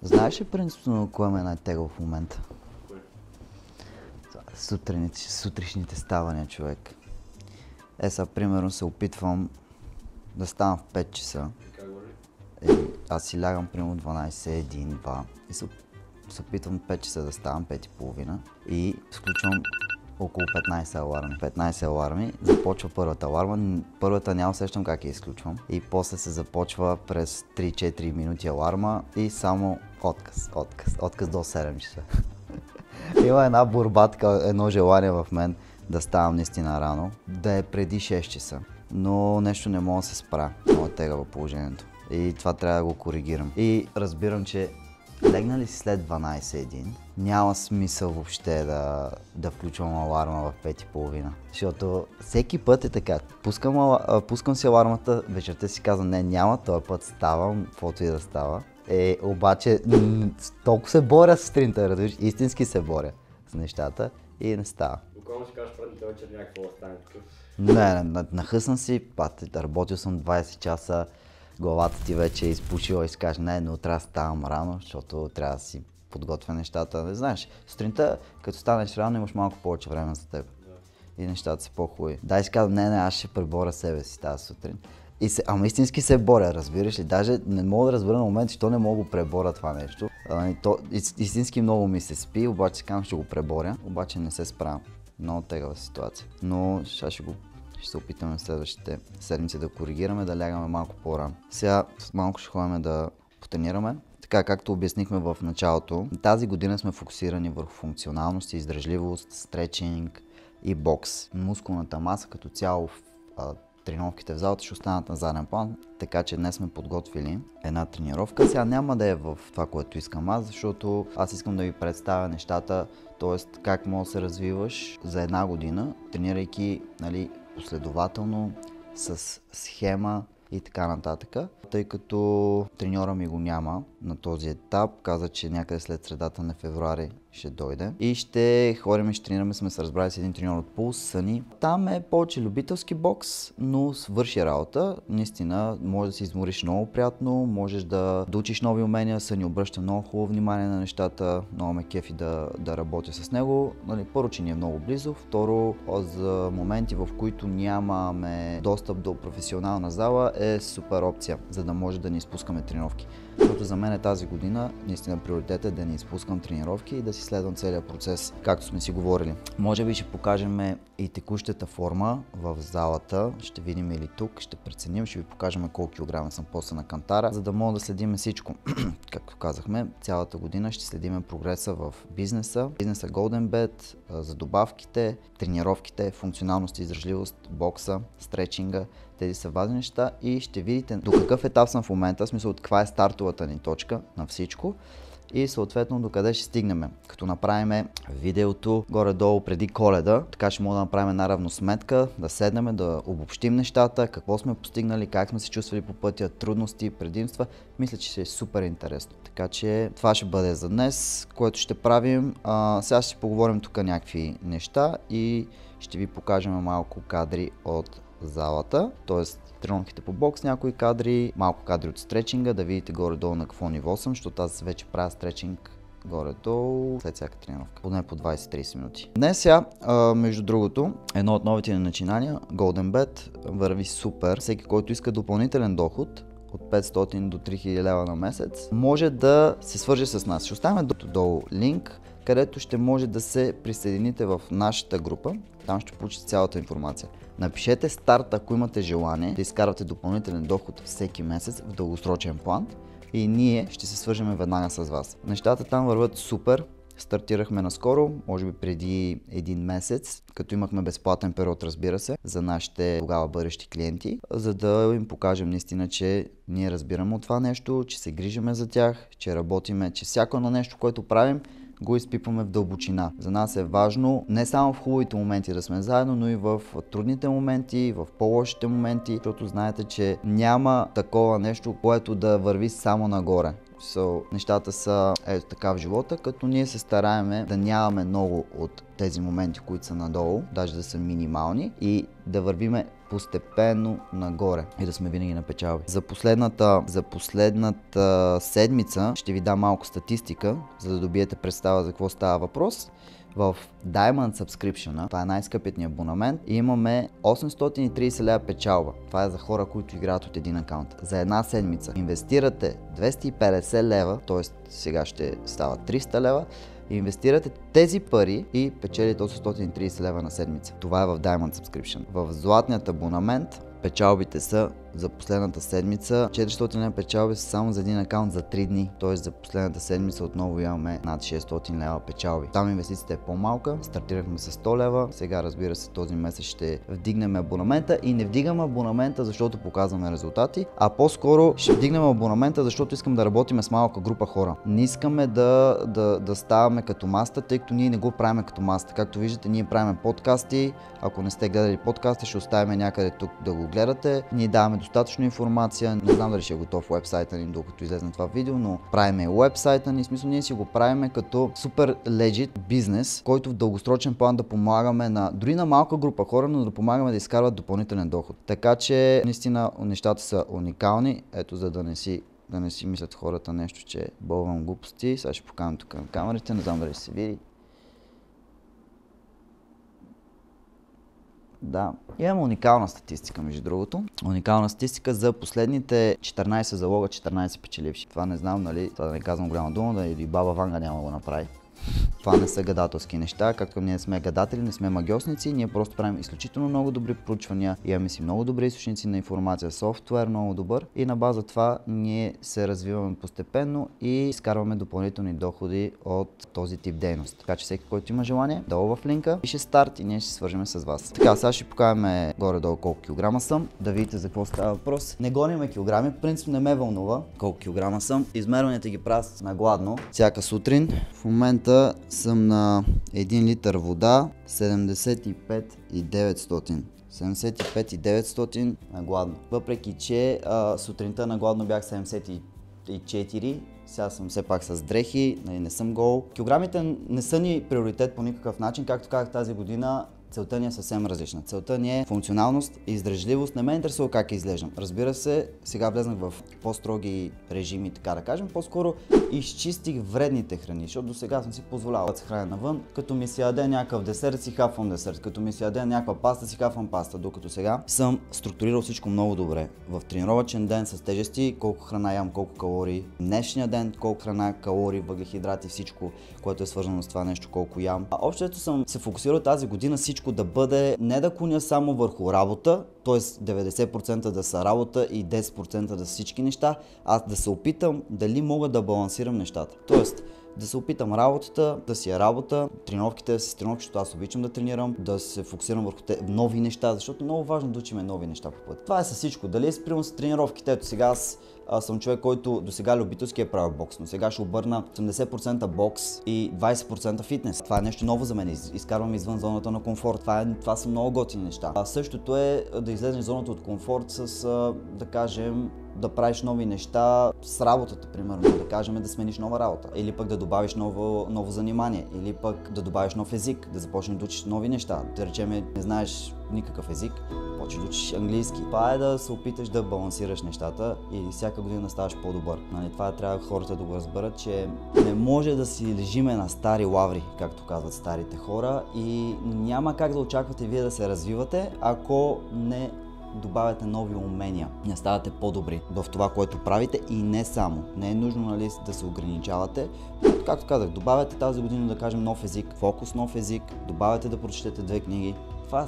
Знаеш ли принципно кое ме най-тега в момента? Кое? Сутрешните ставания, човек. Сега примерно се опитвам да ставам в 5 часа. И как върви? Аз си лягам примерно 12, 1, 2 и се опитвам 5 часа да ставам 5 и половина и включвам около 15 аларми. 15 аларми, започва първата аларма, първата няма усещам как я изключвам и после се започва през 3-4 минути аларма и само отказ до 7 часа. Има една борба, едно желание в мен да ставам наистина рано, да е преди 6 часа, но нещо не мога да се спра, много е тегава положението и това трябва да го коригирам. И разбирам, че легна ли си след 12-1, няма смисъл въобще да включвам аларма в 5:30, защото всеки път е така. Пускам си алармата, вечерта си казвам не, няма, този път ставам, каквото и да става. Обаче толкова се боря сутринта, разбираш, истински се боря с нещата и не става. Буквално ще кажеш предната вечер някакво да стане такъв. Не, нахъсан си, работил съм 20 часа, главата ти вече е изпушила и си кажеш, не, но трябва да ставам рано, защото трябва да си подготвя нещата. Не знаеш, сутринта, като станеш рано, имаш малко повече време за теб. Да. И нещата са по-хубави. Дай си казвам, не, аз ще преборя себе си тази сутрин. Ама истински се боря, разбираш ли? Даже не мога да разбера на момент, що не мога да го преборя това нещо. Истински много ми се спи, обаче си казвам, ще го преборя, обаче не се справям. Много тегава ситуация. Но ще се опитаме следващите седмици да коригираме, да лягаме малко по-рано. Сега малко ще ходим да потренираме. Така, както обяснихме в началото, тази година сме фокусирани върху функционалност, издръжливост, стретчинг и бокс. Мускулната маса като цяло, тренировките в залата ще останат на заден план, така че днес сме подготвили една тренировка. Сега няма да е в това, което искам аз, защото аз искам да ви представя нещата, т.е. как можеш да се развиваш за една година, тренирайки последователно, с схема и така нататък. Тъй като треньора ми го няма на този етап, каза, че някъде след средата на февруари ще дойде. И ще ходим и ще тренираме, сме се разбрали с един треньор от Пулс, Съни. Там е повече любителски бокс, но свърши работа. Наистина, може да се измориш много приятно, можеш да учиш нови умения. Съни обръща много хубаво внимание на нещата, много ме кефи да работя с него. Първо, че ни е много близо, второ, за моменти, в които нямаме достъп до професионална зала, е супер опция, за да може да не изпускаме тренировки. Защото за мен тази година наистина приоритет е да не изпускам тренировки и да си следвам целият процес, както сме си говорили. Може би ще покажем и текущата форма в залата, ще видим или тук, ще преценим, ще ви покажем колко килограма съм после на кантара, за да мога да следим всичко. Както казахме, цялата година ще следим прогреса в бизнеса Golden Bet, за добавките, тренировките, функционалност и издръжливост, бокса, стретчинга. Тези са важни неща и ще видите до какъв етап съм в момента, в смисъл от каква е стартовата ни точка на всичко и съответно до къде ще стигнем. Като направим видеото горе-долу преди Коледа, така ще мога да направим една равносметка, да седнем, да обобщим нещата, какво сме постигнали, как сме се чувствали по пътя, трудности, предимства. Мисля, че ще е супер интересно. Така че това ще бъде за днес, което ще правим. Сега ще поговорим тук някакви неща и ще ви покажем малко кадри от залата, т.е. тренировките по бокс, някои кадри, малко кадри от стретчинга, да видите горе-долу на какво ниво съм, защото аз вече правя стретчинг горе-долу след всяка тренировка, поне по 20-30 минути. Днес между другото, едно от новите ни начинания, Golden Bet, върви супер. Всеки, който иска допълнителен доход от 500 до 3000 лева на месец, може да се свърже с нас. Ще оставим долу линк, където ще може да се присъедините в нашата група. Там ще получите цялата информация. Напишете старт, ако имате желание да изкарвате допълнителен доход всеки месец в дългосрочен план и ние ще се свържем веднага с вас. Нещата там върват супер. Стартирахме наскоро, може би преди един месец, като имахме безплатен период, разбира се, за нашите тогава бъдещи клиенти, за да им покажем наистина, че ние разбираме от това нещо, че се грижиме за тях, че работиме, че всяко едно нещо, което правим, го изпипваме в дълбочина. За нас е важно не само в хубавите моменти да сме заедно, но и в трудните моменти, в по-лошите моменти, защото знаете, че няма такова нещо, което да върви само нагоре. Нещата са ето така в живота, като ние се стараеме да нямаме много от тези моменти, които са надолу, даже да са минимални и да вървиме постепенно нагоре и да сме винаги на печалби. За последната седмица ще ви дам малко статистика, за да добиете представа за какво става въпрос. В Diamond Subscription, това е най-скъпият ни абонамент, имаме 830 лева печалба. Това е за хора, които играят от един акаунт. За една седмица инвестирате 250 лева, т.е. сега ще става 300 лева, инвестирате тези пари и печелите 830 лева на седмица. Това е в Diamond Subscription. В златният абонамент печалбите са за последната седмица 400 лева печалби са само за един акаунт за 3 дни. Т.е. за последната седмица отново имаме над 600 лева печалби. Там инвестицията е по-малка. Стартирахме с 100 лева. Сега, разбира се, този месец ще вдигнем абонамента и не вдигаме абонамента, защото показваме резултати, а по-скоро ще вдигнем абонамента, защото искам да работим с малка група хора. Не искаме да ставаме като маста, тъй като ние не го правим като маста. Както виждате, ние правим подкасти. Ако не сте гледали подкаста, ще оставим някъде тук да го гледате. Ние даваме достатъчно информация. Не знам дали ще е готов уебсайта ни, докато излезе това видео, но правиме уебсайта ни. В смисъл, ние си го правиме като супер legit бизнес, който в дългосрочен план да помагаме дори на малка група хора, но да помагаме да изкарват допълнителен доход. Така че, наистина, нещата са уникални. Ето, за да не си мислят хората нещо, че бълвам глупости. Сега ще покажем тук на камерите, не знам дали ще се види. Да, имаме уникална статистика, между другото. Уникална статистика за последните 14 залога, 14 печеливши. Това не знам, нали, това да не казвам голяма дума, да и баба Ванга няма да го направи. Това не са гадателски неща, както ние не сме гадатели, не сме магьосници, ние просто правим изключително много добри проучвания, имаме си много добри източници на информация, софтуер много добър и на база това ние се развиваме постепенно и изкарваме допълнителни доходи от този тип дейност. Така че всеки, който има желание, долу в линка, пише старт и ние ще се свържем с вас. Така, сега ще покажем горе-долу колко килограма съм, да видите за какво става въпрос. Не гониме килограми, в принцип не ме вълнува колко килограма съм. Измерванията ги правя на гладно всяка сутрин. В момента съм на 1 литър вода, 75,900. 75,900 на гладно. Въпреки че сутринта на гладно бях 74, сега съм все пак с дрехи, не съм гол. Килограмите не са ни приоритет по никакъв начин, както казах тази година. Целта ни е съвсем различна. Целта ни е функционалност и издръжливост. Не ме интересува как изглеждам. Разбира се, сега влезнах в по-строги режими, така да кажем. По-скоро изчистих вредните храни, защото до сега съм си позволявал да се храня навън. Като ми се яде някакъв десерт, си хапвам десерт. Като ми се яде някаква паста, си хапвам паста. Докато сега съм структурирал всичко много добре. В тренировъчен ден с тежести, колко храна ям, колко калории. Днешния ден, колко храна, калории, въглехидрати, всичко, което е свързано с това нещо, колко ям. Общо съм се фокусирал тази година всичко да бъде, не да клоня само върху работа, т.е. 90% да са работа и 10% да са всички неща, а да се опитам дали мога да балансирам нещата. Тоест, да се опитам работата, да си е работа, тренировките да си тренировки, защото аз обичам да тренирам, да се фокусирам върху нови неща, защото е много важно да учим нови неща по път. Това е със всичко. Дали е спрямо с тренировките, ето сега аз съм човек, който до сега любителски е правил бокс, но сега ще обърна 80% бокс и 20% фитнес. Това е нещо ново за мен, изкарвам извън зоната на комфорт. Това са много готини неща. Същото е да излезеш зоната от комфорт с, да кажем, да правиш нови неща с работата, примерно, да кажем да смениш нова работа, или пък да добавиш ново занимание, или пък да добавиш нов език, да започнеш да учиш нови неща. Да речем, не знаеш никакъв език, почваш да учиш английски. Това е да се опиташ да балансираш нещата и всяка година да ставаш по-добър. Нали, това трябва хората да го разберат, че не може да си лежиме на стари лаври, както казват старите хора, и няма как да очаквате вие да се развивате, ако не добавяте нови умения, не ставате по-добри в това, което правите и не само. Не е нужно, нали, да се ограничавате. Както казах, добавяте тази година, да кажем, нов език, фокус нов език, добавяте да прочетете 2 книги. Това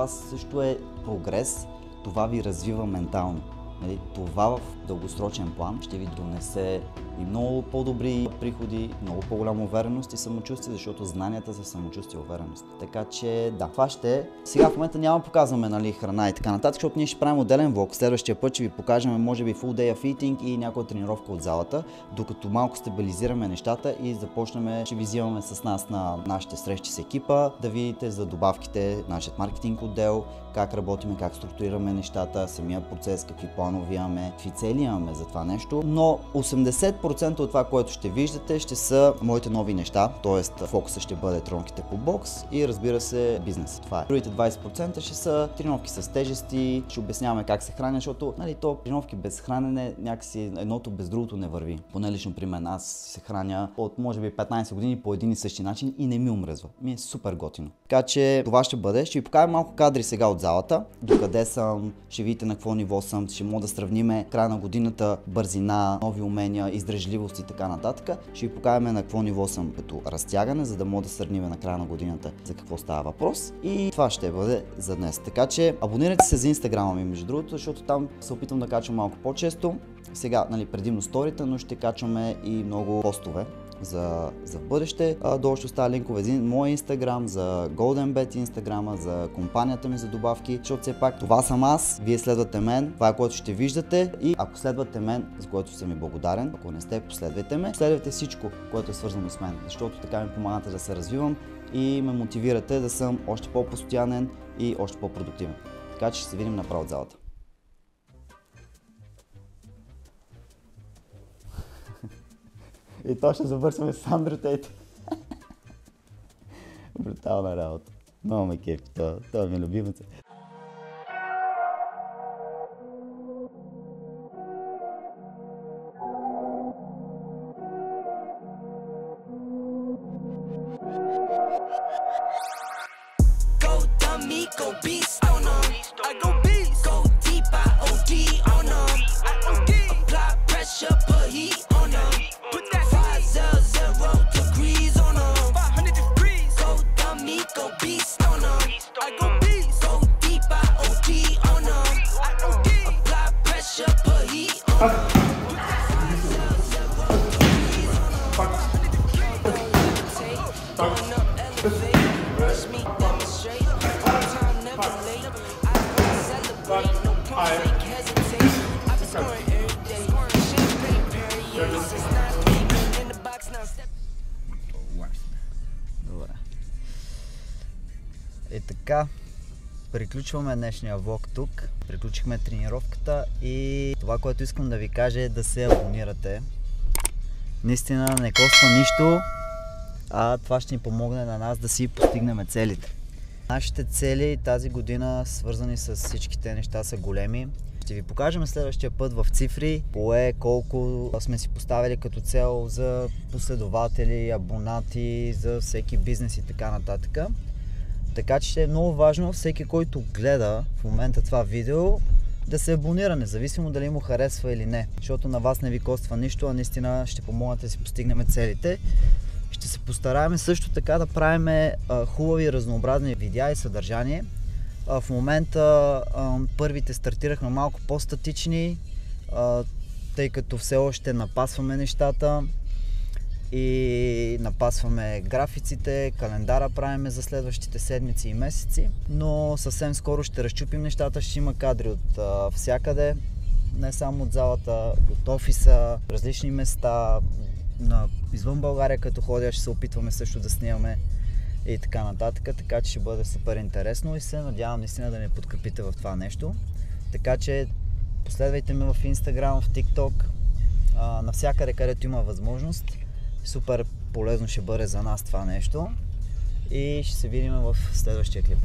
също е прогрес, това ви развива ментално. Нали, това в дългосрочен план ще ви донесе и много по-добри приходи, много по-голяма увереност и самочувствие, защото знанията са самочувствие и увереност. Така че да, това ще е. Сега в момента няма показваме, нали, храна и така нататък, защото ние ще правим отделен влог. Следващия път ще ви покажем, може би, full day of eating и някоя тренировка от залата, докато малко стабилизираме нещата и започнем, ще ви взимаме с нас на нашите срещи с екипа, да видите за добавките, нашият маркетинг отдел, как работиме, как структурираме нещата, самия процес, какви планове имаме, какви цели имаме за това нещо. Но 80% 10% от това, което ще виждате, ще са моите нови неща, т.е. фокуса ще бъде тренировките по бокс и разбира се бизнес. Това е. Другите 20% ще са тренировки с тежести, ще обясняваме как се храня, защото тренировки без хранене някакси едното без другото не върви. Поне лично при мен, аз се храня от може би 15 години по един и същи начин и не ми умръзва. Ми е супер готино. Така че това ще бъде. Ще ви покажа малко кадри сега от залата, докъде съм, ще видите на какво ниво съм, ще мога да сравниме края на годината, бързина, нови умения, издръжливост и така нататък. Ще ви покажем на какво ниво съм като разтягане, за да мога да сравним на края на годината за какво става въпрос. И това ще бъде за днес. Така че абонирайте се за инстаграма ми, между другото, защото там се опитвам да качвам малко по-често. Сега, предимно сторите, но ще качваме и много постове за бъдеще. Долу ще оставя линкове за моя инстаграм, за GoldenBet инстаграма, за компанията ми за добавки, защото все пак това съм аз, вие следвате мен, това е което ще виждате и ако следвате мен, за което съм ви благодарен, ако не сте, последвайте ме, следвайте всичко, което е свързано с мен, защото така ми помагате да се развивам и ме мотивирате да съм още по-постоянен и още по-продуктивен. Така че ще се видим направо от залата. И то ще завършваме с Андро Тейт. Брутална работа. Много ме кефи, това ми е любимец. Добре. И така, приключваме днешния влог тук. Приключихме тренировката и това, което искам да ви кажа е да се абонирате. Наистина не коства нищо, а това ще ни помогне на нас да си постигнем целите. Нашите цели тази година, свързани с всичките неща, са големи. Ще ви покажем следващия път в цифри, колко сме си поставили като цел за последователи, абонати, за всеки бизнес и така нататък. Така че ще е много важно всеки, който гледа в момента това видео, да се абонира, независимо дали му харесва или не. Защото на вас не ви коства нищо, а наистина ще помогнете да си постигнем целите. Ще се постараем също така да правим хубави разнообразни видеа и съдържание. В момента първите стартирахме малко по-статични, тъй като все още напасваме нещата и напасваме графиците, календара правиме за следващите седмици и месеци, но съвсем скоро ще разчупим нещата, ще има кадри от всякъде, не само от залата, от офиса, различни места, извън България като ходя ще се опитваме също да снимаме и така нататък, така че ще бъде супер интересно и се надявам наистина да ме подкрепите в това нещо. Така че последвайте ме в Instagram, в TikTok, навсякъде където има възможност. Супер полезно ще бъде за нас това нещо и ще се видим в следващия клип.